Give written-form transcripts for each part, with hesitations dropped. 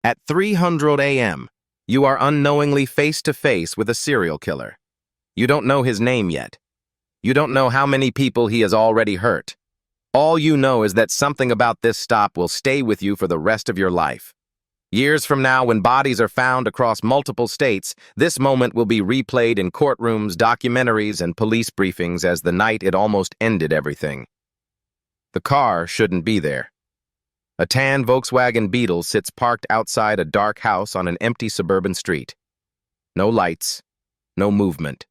At 300 a.m., you are unknowingly face to face with a serial killer. You don't know his name yet. You don't know how many people he has already hurt. All you know is that something about this stop will stay with you for the rest of your life. Years from now, when bodies are found across multiple states, this moment will be replayed in courtrooms, documentaries, and police briefings as the night it almost ended everything. The car shouldn't be there. A tan Volkswagen Beetle sits parked outside a dark house on an empty suburban street. No lights, no movement.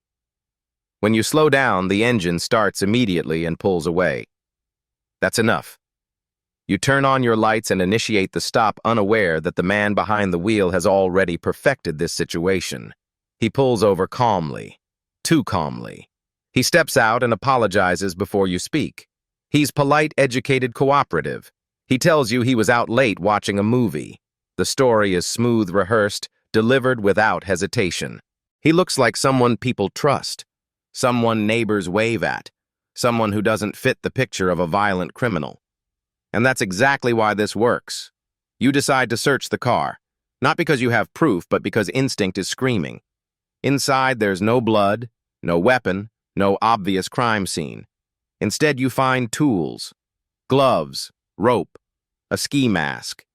When you slow down, the engine starts immediately and pulls away. That's enough. You turn on your lights and initiate the stop, unaware that the man behind the wheel has already perfected this situation. He pulls over calmly, too calmly. He steps out and apologizes before you speak. He's polite, educated, cooperative. He tells you he was out late watching a movie. The story is smooth, rehearsed, delivered without hesitation. He looks like someone people trust, someone neighbors wave at, someone who doesn't fit the picture of a violent criminal. And that's exactly why this works. You decide to search the car, not because you have proof, but because instinct is screaming. Inside, there's no blood, no weapon, no obvious crime scene. Instead, you find tools, gloves, rope, a ski mask,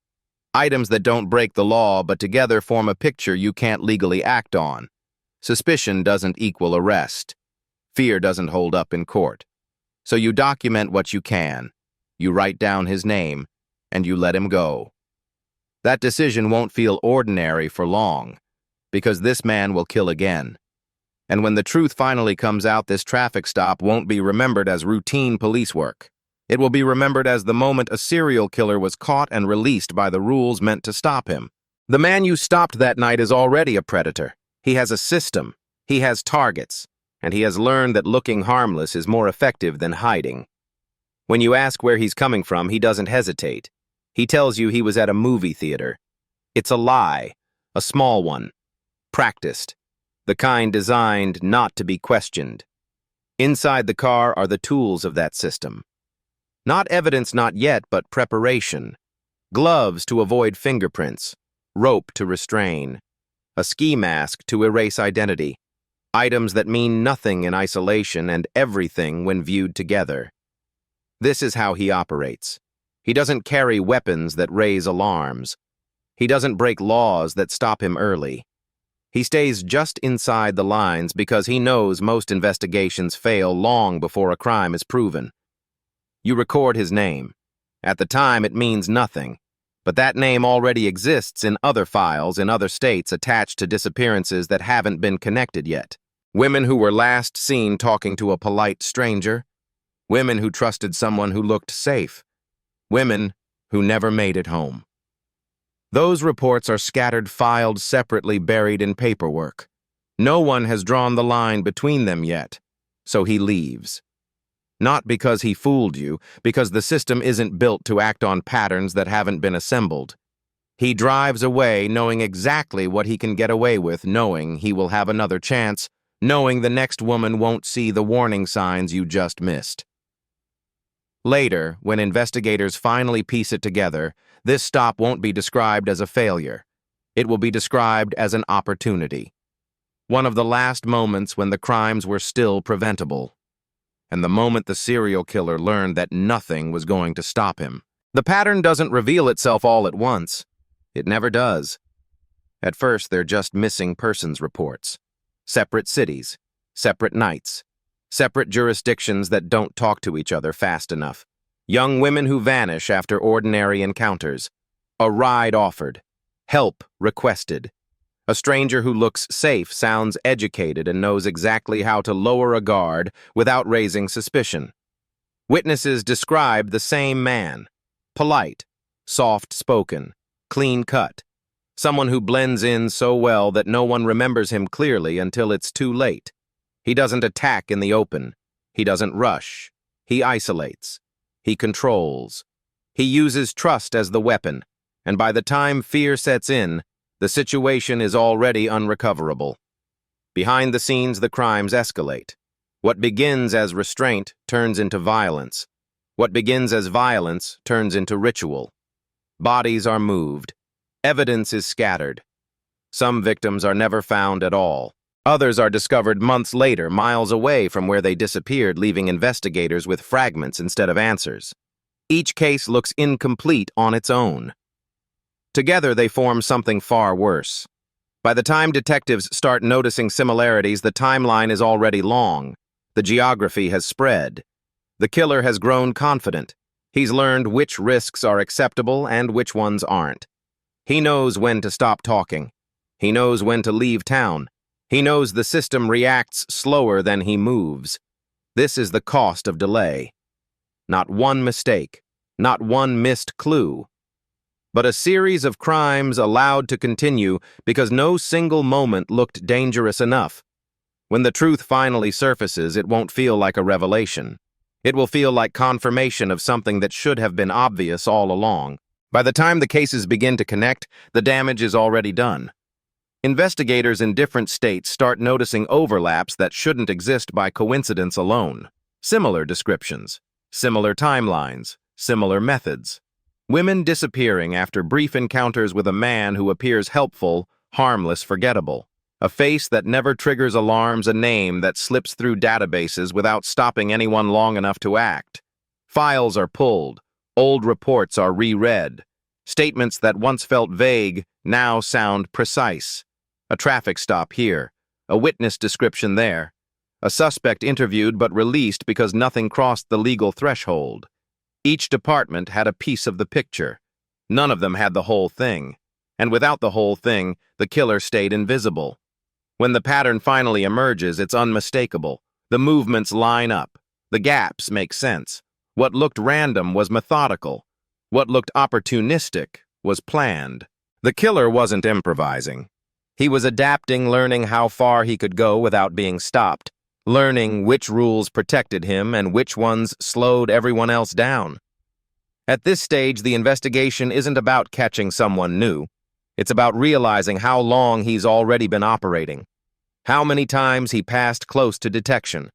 items that don't break the law but together form a picture you can't legally act on. Suspicion doesn't equal arrest. Fear doesn't hold up in court. So you document what you can. You write down his name, and you let him go. That decision won't feel ordinary for long, because this man will kill again. And when the truth finally comes out, this traffic stop won't be remembered as routine police work. It will be remembered as the moment a serial killer was caught and released by the rules meant to stop him. The man you stopped that night is already a predator. He has a system, he has targets, and he has learned that looking harmless is more effective than hiding. When you ask where he's coming from, he doesn't hesitate. He tells you he was at a movie theater. It's a lie, a small one, practiced, the kind designed not to be questioned. Inside the car are the tools of that system. Not evidence, not yet, but preparation. Gloves to avoid fingerprints, rope to restrain, a ski mask to erase identity, items that mean nothing in isolation and everything when viewed together. This is how he operates. He doesn't carry weapons that raise alarms. He doesn't break laws that stop him early. He stays just inside the lines because he knows most investigations fail long before a crime is proven. You record his name. At the time, it means nothing, but that name already exists in other files in other states attached to disappearances that haven't been connected yet. Women who were last seen talking to a polite stranger. Women who trusted someone who looked safe. Women who never made it home. Those reports are scattered, filed separately, buried in paperwork. No one has drawn the line between them yet, so he leaves. Not because he fooled you, because the system isn't built to act on patterns that haven't been assembled. He drives away knowing exactly what he can get away with, knowing he will have another chance, knowing the next woman won't see the warning signs you just missed. Later, when investigators finally piece it together, this stop won't be described as a failure. It will be described as an opportunity. One of the last moments when the crimes were still preventable. And the moment the serial killer learned that nothing was going to stop him. The pattern doesn't reveal itself all at once. It never does. At first, they're just missing persons reports. Separate cities, separate nights, separate jurisdictions that don't talk to each other fast enough. Young women who vanish after ordinary encounters. A ride offered. Help requested. A stranger who looks safe, sounds educated, and knows exactly how to lower a guard without raising suspicion. Witnesses describe the same man. Polite, soft-spoken, clean-cut. Someone who blends in so well that no one remembers him clearly until it's too late. He doesn't attack in the open. He doesn't rush. He isolates. He controls. He uses trust as the weapon, and by the time fear sets in, the situation is already unrecoverable. Behind the scenes, the crimes escalate. What begins as restraint turns into violence. What begins as violence turns into ritual. Bodies are moved. Evidence is scattered. Some victims are never found at all. Others are discovered months later, miles away from where they disappeared, leaving investigators with fragments instead of answers. Each case looks incomplete on its own. Together, they form something far worse. By the time detectives start noticing similarities, the timeline is already long. The geography has spread. The killer has grown confident. He's learned which risks are acceptable and which ones aren't. He knows when to stop talking. He knows when to leave town. He knows the system reacts slower than he moves. This is the cost of delay. Not one mistake, not one missed clue, but a series of crimes allowed to continue because no single moment looked dangerous enough. When the truth finally surfaces, it won't feel like a revelation. It will feel like confirmation of something that should have been obvious all along. By the time the cases begin to connect, the damage is already done. Investigators in different states start noticing overlaps that shouldn't exist by coincidence alone. Similar descriptions, similar timelines, similar methods. Women disappearing after brief encounters with a man who appears helpful, harmless, forgettable. A face that never triggers alarms, a name that slips through databases without stopping anyone long enough to act. Files are pulled, old reports are reread. Statements that once felt vague now sound precise. A traffic stop here, a witness description there, a suspect interviewed but released because nothing crossed the legal threshold. Each department had a piece of the picture. None of them had the whole thing. And without the whole thing, the killer stayed invisible. When the pattern finally emerges, it's unmistakable. The movements line up. The gaps make sense. What looked random was methodical. What looked opportunistic was planned. The killer wasn't improvising. He was adapting, learning how far he could go without being stopped, learning which rules protected him and which ones slowed everyone else down. At this stage, the investigation isn't about catching someone new. It's about realizing how long he's already been operating, how many times he passed close to detection,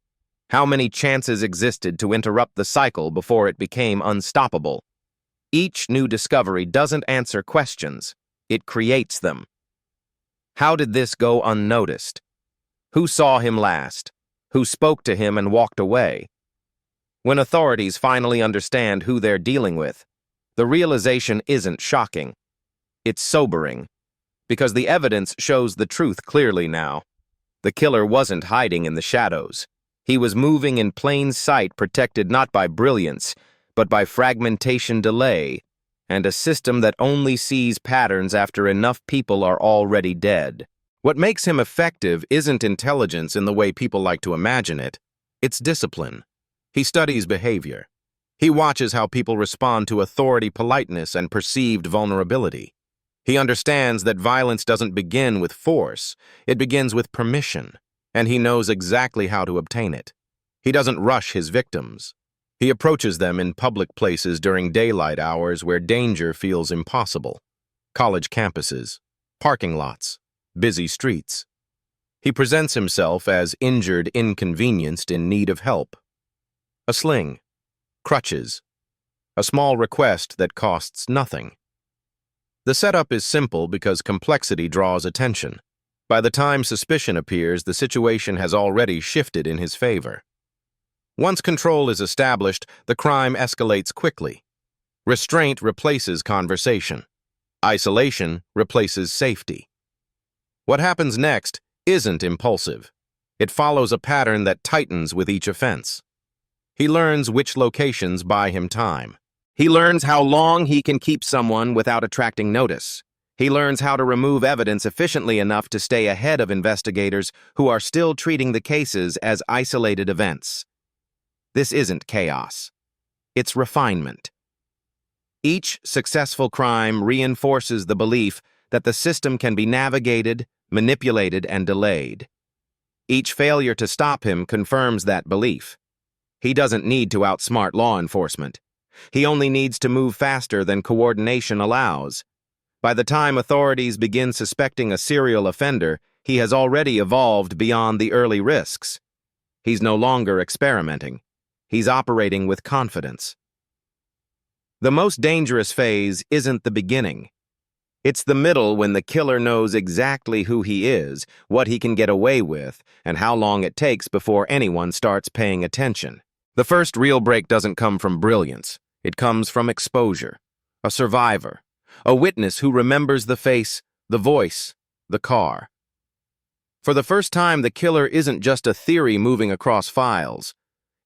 how many chances existed to interrupt the cycle before it became unstoppable. Each new discovery doesn't answer questions, it creates them. How did this go unnoticed? Who saw him last? Who spoke to him and walked away? When authorities finally understand who they're dealing with, the realization isn't shocking. It's sobering, because the evidence shows the truth clearly now. The killer wasn't hiding in the shadows. He was moving in plain sight, protected not by brilliance, but by fragmentation, delay, and a system that only sees patterns after enough people are already dead. What makes him effective isn't intelligence in the way people like to imagine it. It's discipline. He studies behavior. He watches how people respond to authority, politeness, and perceived vulnerability. He understands that violence doesn't begin with force, it begins with permission, and he knows exactly how to obtain it. He doesn't rush his victims. He approaches them in public places during daylight hours where danger feels impossible. College campuses, parking lots, busy streets. He presents himself as injured, inconvenienced, in need of help. A sling, crutches, a small request that costs nothing. The setup is simple because complexity draws attention. By the time suspicion appears, the situation has already shifted in his favor. Once control is established, the crime escalates quickly. Restraint replaces conversation. Isolation replaces safety. What happens next isn't impulsive. It follows a pattern that tightens with each offense. He learns which locations buy him time. He learns how long he can keep someone without attracting notice. He learns how to remove evidence efficiently enough to stay ahead of investigators who are still treating the cases as isolated events. This isn't chaos. It's refinement. Each successful crime reinforces the belief that the system can be navigated, manipulated, and delayed. Each failure to stop him confirms that belief. He doesn't need to outsmart law enforcement. He only needs to move faster than coordination allows. By the time authorities begin suspecting a serial offender, he has already evolved beyond the early risks. He's no longer experimenting. He's operating with confidence. The most dangerous phase isn't the beginning. It's the middle when the killer knows exactly who he is, what he can get away with, and how long it takes before anyone starts paying attention. The first real break doesn't come from brilliance. It comes from exposure. A survivor. A witness who remembers the face, the voice, the car. For the first time, the killer isn't just a theory moving across files.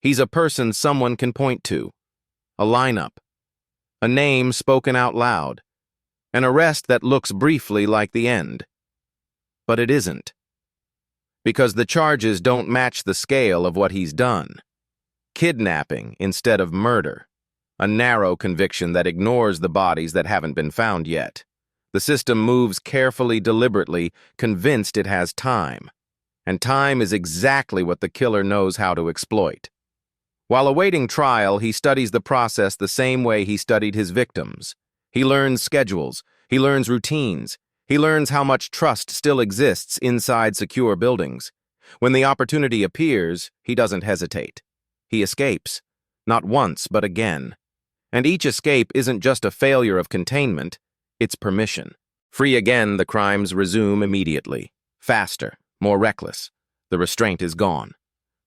He's a person someone can point to. A lineup. A name spoken out loud. An arrest that looks briefly like the end. But it isn't. Because the charges don't match the scale of what he's done. Kidnapping instead of murder. A narrow conviction that ignores the bodies that haven't been found yet. The system moves carefully, deliberately, convinced it has time. And time is exactly what the killer knows how to exploit. While awaiting trial, he studies the process the same way he studied his victims. He learns schedules, he learns routines, he learns how much trust still exists inside secure buildings. When the opportunity appears, he doesn't hesitate. He escapes, not once, but again. And each escape isn't just a failure of containment, it's permission. Free again, the crimes resume immediately. Faster, more reckless. The restraint is gone.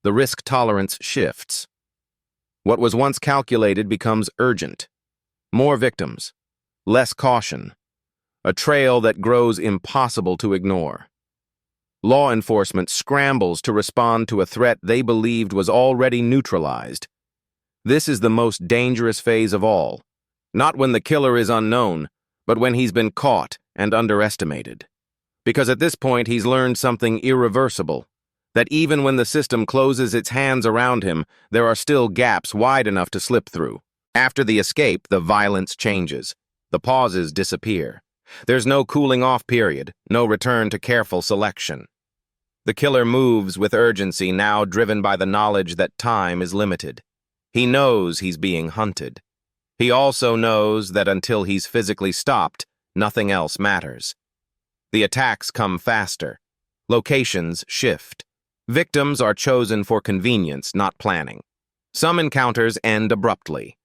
The risk tolerance shifts. What was once calculated becomes urgent. More victims. Less caution. A trail that grows impossible to ignore. Law enforcement scrambles to respond to a threat they believed was already neutralized. This is the most dangerous phase of all. Not when the killer is unknown, but when he's been caught and underestimated. Because at this point he's learned something irreversible, that even when the system closes its hands around him, there are still gaps wide enough to slip through. After the escape, the violence changes. The pauses disappear. There's no cooling off period, no return to careful selection. The killer moves with urgency, now driven by the knowledge that time is limited. He knows he's being hunted. He also knows that until he's physically stopped, nothing else matters. The attacks come faster. Locations shift. Victims are chosen for convenience, not planning. Some encounters end abruptly.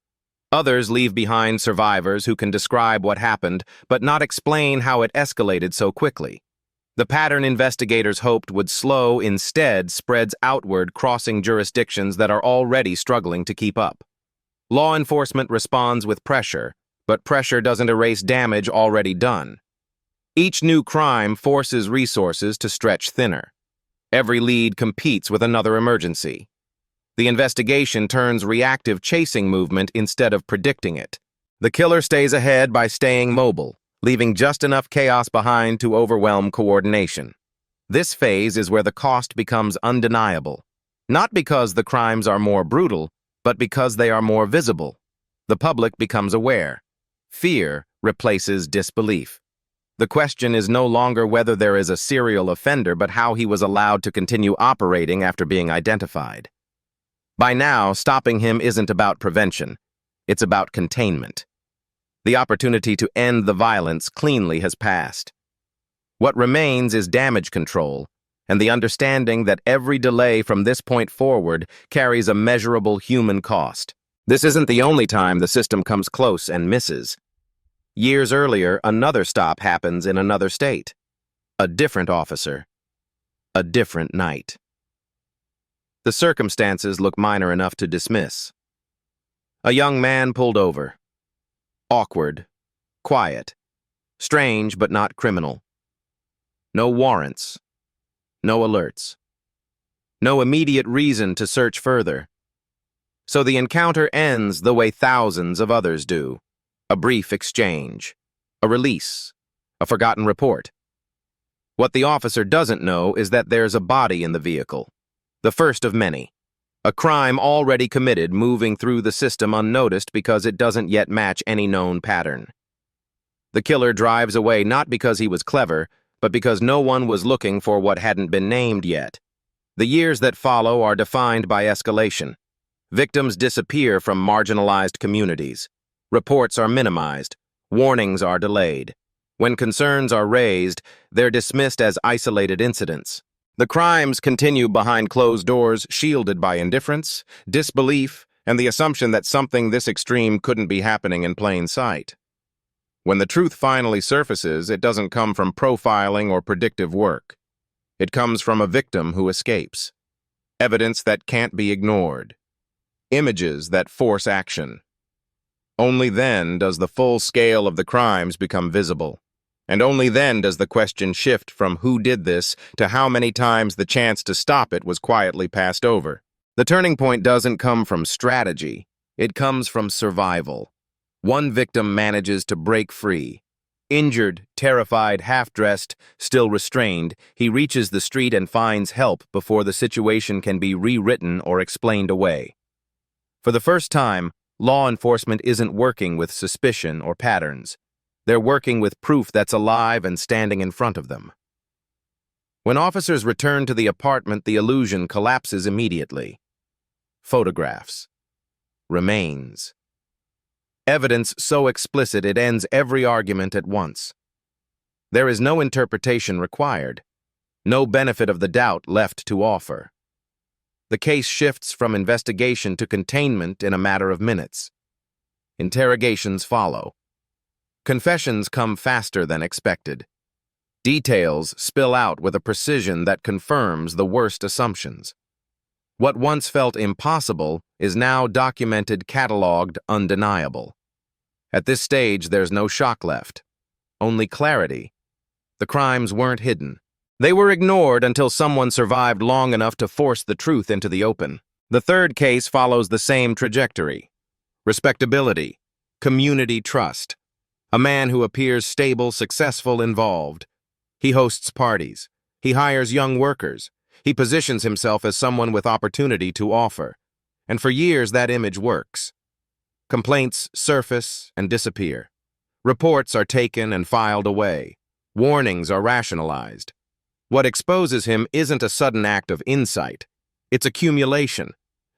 Others leave behind survivors who can describe what happened, but not explain how it escalated so quickly. The pattern investigators hoped would slow instead spreads outward, crossing jurisdictions that are already struggling to keep up. Law enforcement responds with pressure, but pressure doesn't erase damage already done. Each new crime forces resources to stretch thinner. Every lead competes with another emergency. The investigation turns reactive chasing movement instead of predicting it. The killer stays ahead by staying mobile, leaving just enough chaos behind to overwhelm coordination. This phase is where the cost becomes undeniable. Not because the crimes are more brutal, but because they are more visible. The public becomes aware. Fear replaces disbelief. The question is no longer whether there is a serial offender, but how he was allowed to continue operating after being identified. By now, stopping him isn't about prevention. It's about containment. The opportunity to end the violence cleanly has passed. What remains is damage control, and the understanding that every delay from this point forward carries a measurable human cost. This isn't the only time the system comes close and misses. Years earlier, another stop happens in another state. A different officer. A different night. The circumstances look minor enough to dismiss. A young man pulled over. Awkward. Quiet. Strange but not criminal. No warrants. No alerts. No immediate reason to search further. So the encounter ends the way thousands of others do. A brief exchange. A release. A forgotten report. What the officer doesn't know is that there's a body in the vehicle. The first of many. A crime already committed, moving through the system unnoticed because it doesn't yet match any known pattern. The killer drives away not because he was clever, but because no one was looking for what hadn't been named yet. The years that follow are defined by escalation. Victims disappear from marginalized communities. Reports are minimized. Warnings are delayed. When concerns are raised, they're dismissed as isolated incidents. The crimes continue behind closed doors, shielded by indifference, disbelief, and the assumption that something this extreme couldn't be happening in plain sight. When the truth finally surfaces, it doesn't come from profiling or predictive work. It comes from a victim who escapes. Evidence that can't be ignored. Images that force action. Only then does the full scale of the crimes become visible. And only then does the question shift from who did this to how many times the chance to stop it was quietly passed over. The turning point doesn't come from strategy. It comes from survival. One victim manages to break free. Injured, terrified, half-dressed, still restrained, he reaches the street and finds help before the situation can be rewritten or explained away. For the first time, law enforcement isn't working with suspicion or patterns. They're working with proof that's alive and standing in front of them. When officers return to the apartment, the illusion collapses immediately. Photographs. Remains. Evidence so explicit it ends every argument at once. There is no interpretation required, no benefit of the doubt left to offer. The case shifts from investigation to containment in a matter of minutes. Interrogations follow. Confessions come faster than expected. Details spill out with a precision that confirms the worst assumptions. What once felt impossible is now documented, catalogued, undeniable. At this stage, there's no shock left, only clarity. The crimes weren't hidden. They were ignored until someone survived long enough to force the truth into the open. The third case follows the same trajectory. Respectability, community trust. A man who appears stable, successful, involved. He hosts parties. He hires young workers. He positions himself as someone with opportunity to offer. And for years, that image works. Complaints surface and disappear. Reports are taken and filed away. Warnings are rationalized. What exposes him isn't a sudden act of insight. It's accumulation.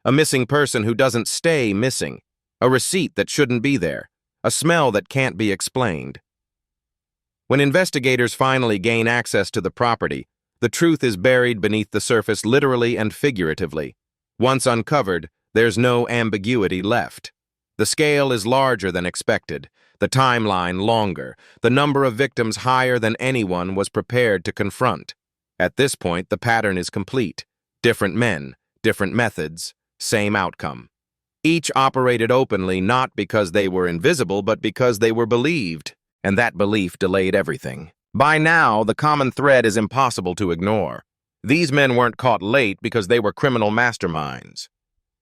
A missing person who doesn't stay missing. A receipt that shouldn't be there. A smell that can't be explained. When investigators finally gain access to the property, the truth is buried beneath the surface literally and figuratively. Once uncovered, there's no ambiguity left. The scale is larger than expected, the timeline longer, the number of victims higher than anyone was prepared to confront. At this point, the pattern is complete. Different men, different methods, same outcome. Each operated openly not because they were invisible, but because they were believed, and that belief delayed everything. By now, the common thread is impossible to ignore. These men weren't caught late because they were criminal masterminds.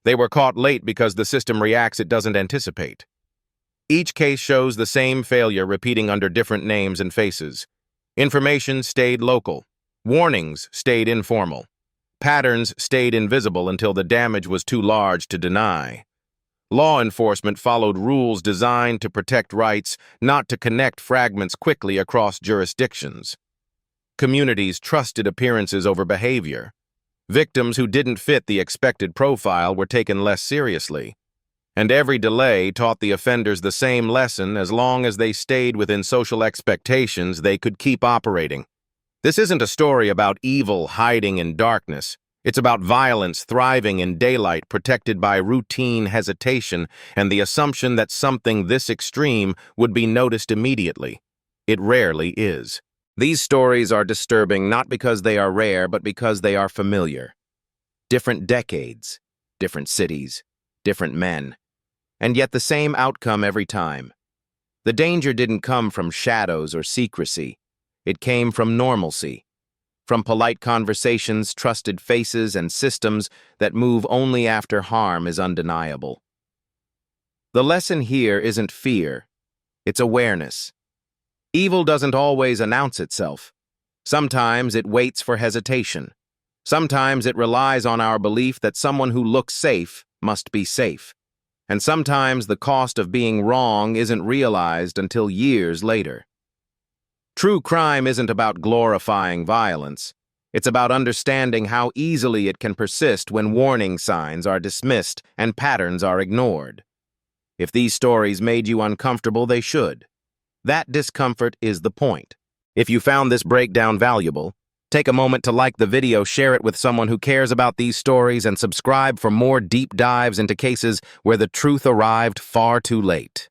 They were caught late because the system reacts it doesn't anticipate. Each case shows the same failure repeating under different names and faces. Information stayed local. Warnings stayed informal. Patterns stayed invisible until the damage was too large to deny. Law enforcement followed rules designed to protect rights, not to connect fragments quickly across jurisdictions. Communities trusted appearances over behavior. Victims who didn't fit the expected profile were taken less seriously. And every delay taught the offenders the same lesson: as long as they stayed within social expectations, they could keep operating. This isn't a story about evil hiding in darkness. It's about violence thriving in daylight, protected by routine hesitation and the assumption that something this extreme would be noticed immediately. It rarely is. These stories are disturbing not because they are rare, but because they are familiar. Different decades, different cities, different men, and yet the same outcome every time. The danger didn't come from shadows or secrecy. It came from normalcy. From polite conversations, trusted faces, and systems that move only after harm is undeniable. The lesson here isn't fear, it's awareness. Evil doesn't always announce itself. Sometimes it waits for hesitation. Sometimes it relies on our belief that someone who looks safe must be safe. And sometimes the cost of being wrong isn't realized until years later. True crime isn't about glorifying violence. It's about understanding how easily it can persist when warning signs are dismissed and patterns are ignored. If these stories made you uncomfortable, they should. That discomfort is the point. If you found this breakdown valuable, take a moment to like the video, share it with someone who cares about these stories, and subscribe for more deep dives into cases where the truth arrived far too late.